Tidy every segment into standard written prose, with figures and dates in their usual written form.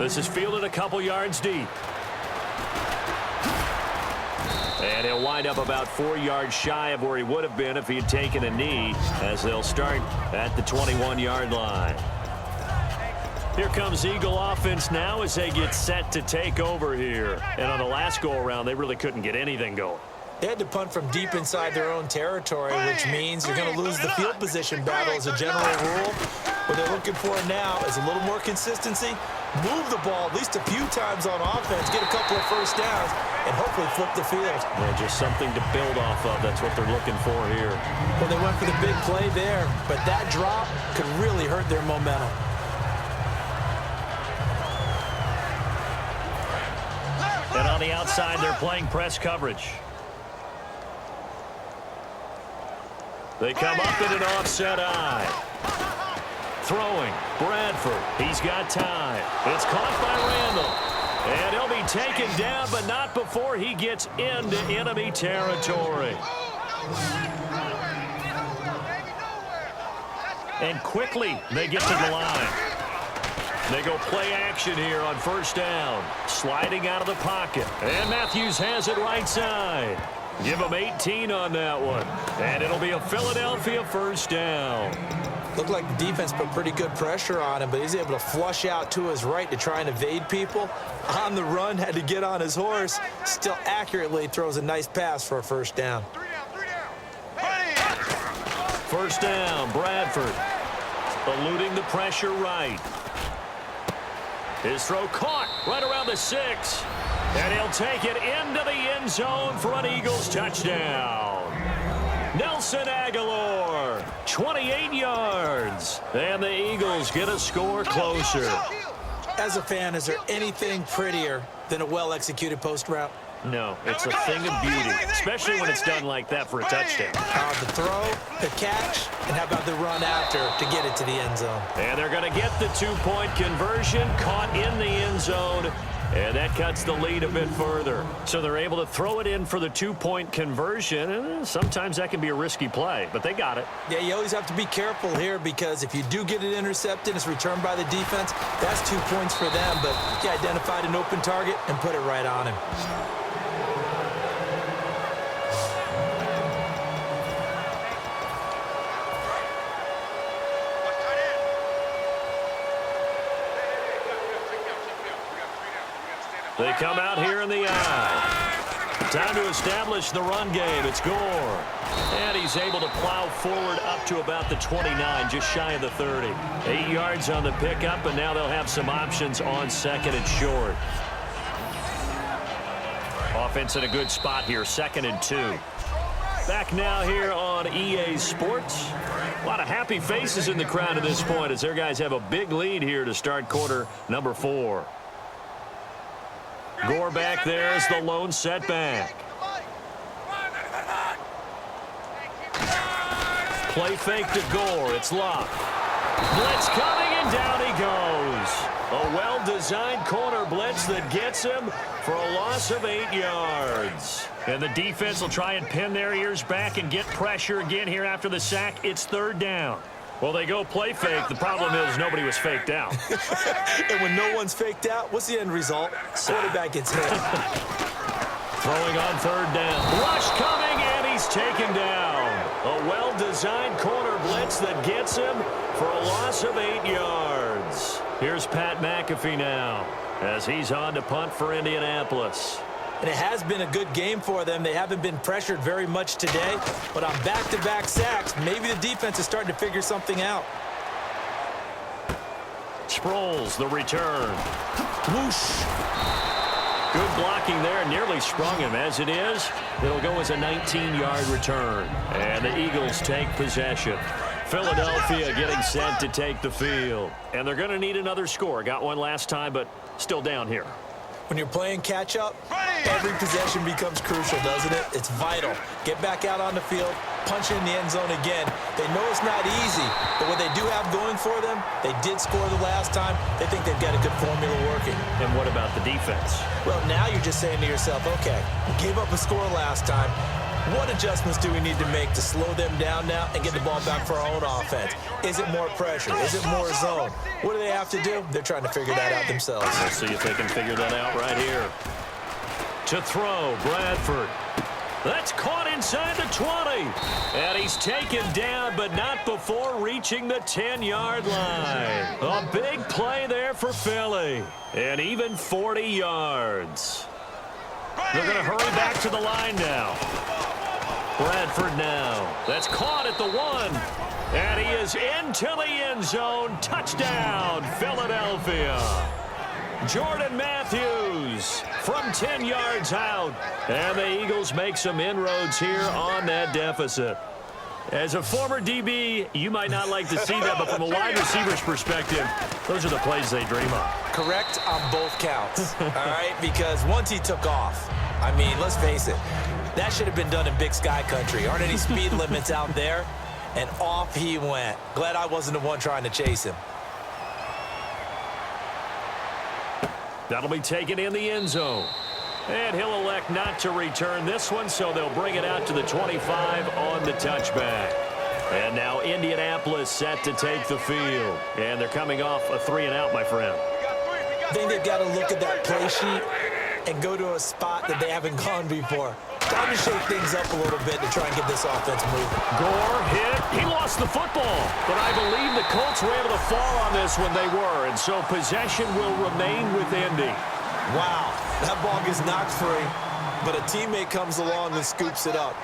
This is fielded a couple yards deep. And he'll wind up about 4 yards shy of where he would have been if he had taken a knee, as they'll start at the 21-yard line. Here comes Eagle offense now as they get set to take over here. And on the last go-around, they really couldn't get anything going. They had to punt from deep inside their own territory, which means you're going to lose the field position battle as a general rule. What they're looking for now is a little more consistency, move the ball at least a few times on offense, get a couple of first downs, and hopefully flip the field. Yeah, just something to build off of. That's what they're looking for here. Well, they went for the big play there, but that drop could really hurt their momentum. And on the outside, they're playing press coverage. They come up in an offset eye. Throwing, Bradford. He's got time. It's caught by Randall. And he'll be taken down, but not before he gets into enemy territory. And quickly, they get to the line. They go play action here on first down. Sliding out of the pocket. And Matthews has it right side. Give him 18 on that one. And it'll be a Philadelphia first down. Looked like the defense put pretty good pressure on him, but he's able to flush out to his right to try and evade people. On the run, had to get on his horse. Still accurately throws a nice pass for a first down. First down, Bradford. Eluding the pressure right. His throw caught right around the 6. And he'll take it into the end zone for an Eagles touchdown. Nelson Aguilar, 28 yards. And the Eagles get a score closer. As a fan, is there anything prettier than a well-executed post route? No, it's a thing of beauty, especially when it's done like that for a touchdown. The throw, the catch, and how about the run after to get it to the end zone? And they're going to get the two-point conversion, caught in the end zone, and that cuts the lead a bit further. So they're able to throw it in for the two-point conversion, and sometimes that can be a risky play, but they got it. Yeah, you always have to be careful here because if you do get it intercepted, it's returned by the defense, that's 2 points for them, but he identified an open target and put it right on him. They come out here in the eye. Time to establish the run game. It's Gore. And he's able to plow forward up to about the 29, just shy of the 30. 8 yards on the pickup, and now they'll have some options on second and short. Offense in a good spot here, 2nd and 2. Back now here on EA Sports. A lot of happy faces in the crowd at this point as their guys have a big lead here to start quarter number 4. Gore back there as the lone setback. Play fake to Gore. It's Luck. Blitz coming, and down he goes. A well-designed corner blitz that gets him for a loss of 8 yards. And the defense will try and pin their ears back and get pressure again here after the sack. It's 3rd down. Well, they go play fake. The problem is nobody was faked out. And when no one's faked out, what's the end result? Quarterback gets hit. Throwing on 3rd down. Rush coming, and he's taken down. A well-designed corner blitz that gets him for a loss of 8 yards. Here's Pat McAfee now as he's on to punt for Indianapolis. And it has been a good game for them. They haven't been pressured very much today, but on back-to-back sacks, maybe the defense is starting to figure something out. Sproles, the return. Whoosh. Good blocking there, nearly sprung him. As it is, it'll go as a 19-yard return. And the Eagles take possession. Philadelphia getting set to take the field. And they're going to need another score. Got one last time, but still down here. When you're playing catch-up, every possession becomes crucial, doesn't it? It's vital. Get back out on the field, punch in the end zone again. They know it's not easy, but what they do have going for them, they did score the last time. They think they've got a good formula working. And what about the defense? Well, now you're just saying to yourself, okay, we gave up a score last time. What adjustments do we need to make to slow them down now and get the ball back for our own offense? Is it more pressure? Is it more zone? What do they have to do? They're trying to figure that out themselves. We'll see if they can figure that out right here. To throw, Bradford. That's caught inside the 20. And he's taken down, but not before reaching the 10-yard line. A big play there for Philly. And even 40 yards. They're going to hurry back to the line now. Bradford now. That's caught at the 1. And he is into the end zone. Touchdown, Philadelphia. Jordan Matthews from 10 yards out. And the Eagles make some inroads here on that deficit. As a former DB, you might not like to see that, but from a wide receiver's perspective, those are the plays they dream of. Correct on both counts, all right? Because once he took off, I mean, let's face it, that should have been done in Big Sky country. Aren't any speed limits out there? And off he went. Glad I wasn't the one trying to chase him. That'll be taken in the end zone. And he'll elect not to return this one, so they'll bring it out to the 25 on the touchback. And now Indianapolis set to take the field. And they're coming off a 3-and-out, my friend. I think they've got to look at that play sheet and go to a spot that they haven't gone before. Time to shake things up a little bit to try and get this offense moving. Gore hit. He lost the football. But I believe the Colts were able to fall on this when they were. And so possession will remain with Indy. Wow, that ball gets knocked free, but a teammate comes along and scoops it up.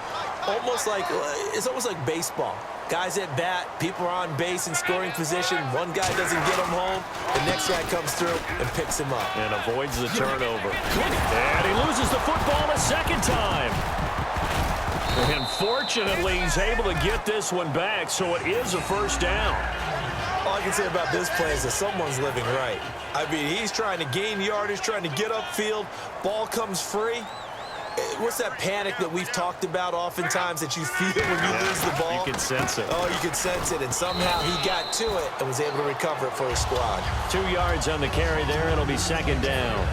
It's almost like baseball. Guys at bat, people are on base in scoring position. One guy doesn't get him home. The next guy comes through and picks him up. And avoids the turnover. And he loses the football a second time. And fortunately, he's able to get this one back, so it is a first down. All I can say about this play is that someone's living right. I mean, he's trying to gain yardage, trying to get upfield. Ball comes free. What's that panic that we've talked about oftentimes that you feel when you lose the ball? You can sense it. Oh, you can sense it, and somehow he got to it and was able to recover it for his squad. 2 yards on the carry there. It'll be second down.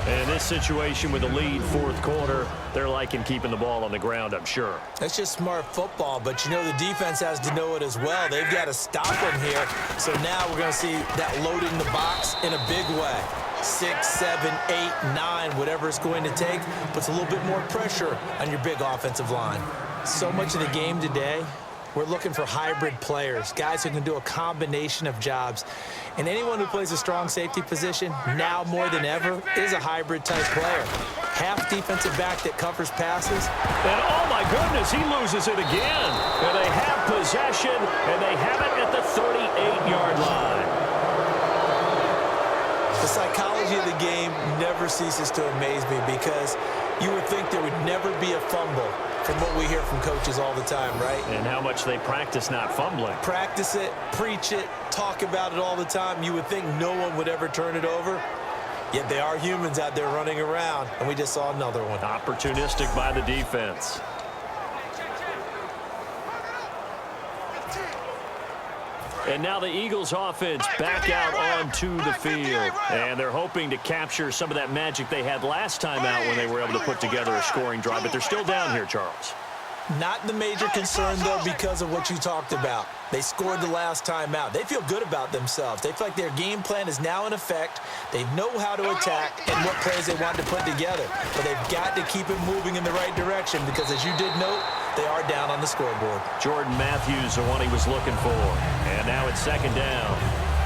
And in this situation with the lead, fourth quarter, they're liking keeping the ball on the ground, I'm sure. That's just smart football, but you know the defense has to know it as well. They've got to stop them here. So now we're going to see that loading the box in a big way. 6, 7, 8, 9, whatever it's going to take, puts a little bit more pressure on your big offensive line. So much of the game today, we're looking for hybrid players, guys who can do a combination of jobs. And anyone who plays a strong safety position, now more than ever, is a hybrid-type player. Half defensive back that covers passes. And, oh, my goodness, he loses it again. And they have possession, and they have it at the 38-yard line. The psychology of the game never ceases to amaze me because you would think there would never be a fumble from what we hear from coaches all the time, right? And how much they practice not fumbling. Practice it, preach it, talk about it all the time. You would think no one would ever turn it over. Yet they are humans out there running around, and we just saw another one. Opportunistic by the defense. And now the Eagles offense back out onto the field. And they're hoping to capture some of that magic they had last time out when they were able to put together a scoring drive. But they're still down here, Charles. Not the major concern, though, because of what you talked about. They scored the last time out. They feel good about themselves. They feel like their game plan is now in effect. They know how to attack and what plays they want to put together. But they've got to keep it moving in the right direction because, as you did note, they are down on the scoreboard. Jordan Matthews, the one he was looking for. And now it's second down.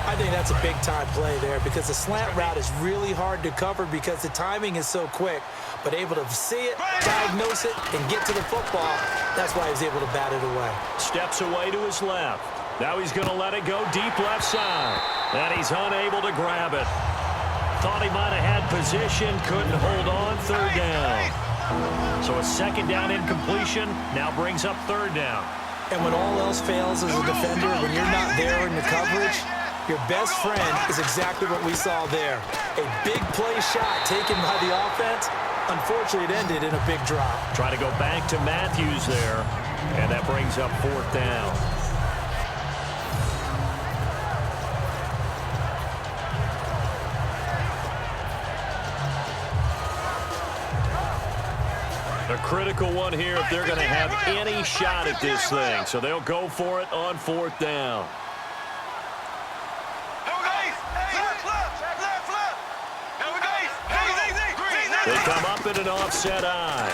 I think that's a big-time play there because the slant route is really hard to cover because the timing is so quick. But able to see it, diagnose it, and get to the football, that's why he was able to bat it away. Steps away to his left. Now he's going to let it go deep left side. And he's unable to grab it. Thought he might have had position, couldn't hold on, third down. So a second down incompletion now brings up third down. And when all else fails as a defender, when you're not there in the coverage, your best friend is exactly what we saw there. A big play shot taken by the offense. Unfortunately, it ended in a big drop. Try to go back to Matthews there, and that brings up fourth down. A critical one here if they're going to have any shot at this thing. So they'll go for it on 4th down. They come up in an offset eye.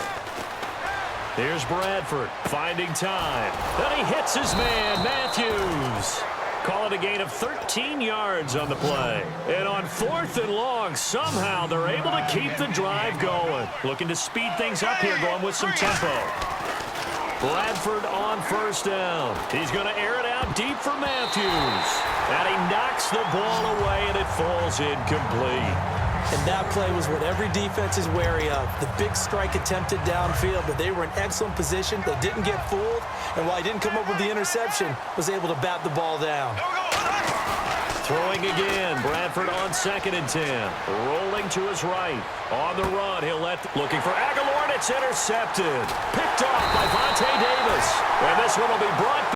Here's Bradford finding time. Then he hits his man, Matthews. Call it a gain of 13 yards on the play. And on 4th and long, somehow they're able to keep the drive going. Looking to speed things up here, going with some tempo. Bradford on 1st down. He's going to air it out deep for Matthews. And he knocks the ball away, and it falls incomplete. And that play was what every defense is wary of. The big strike attempted downfield, but they were in excellent position. They didn't get fooled, and while he didn't come up with the interception, was able to bat the ball down. Throwing again. Bradford on 2nd and 10. Rolling to his right. On the run, looking for Aguilar, and it's intercepted. Picked off by Vontae Davis. And this one will be brought back.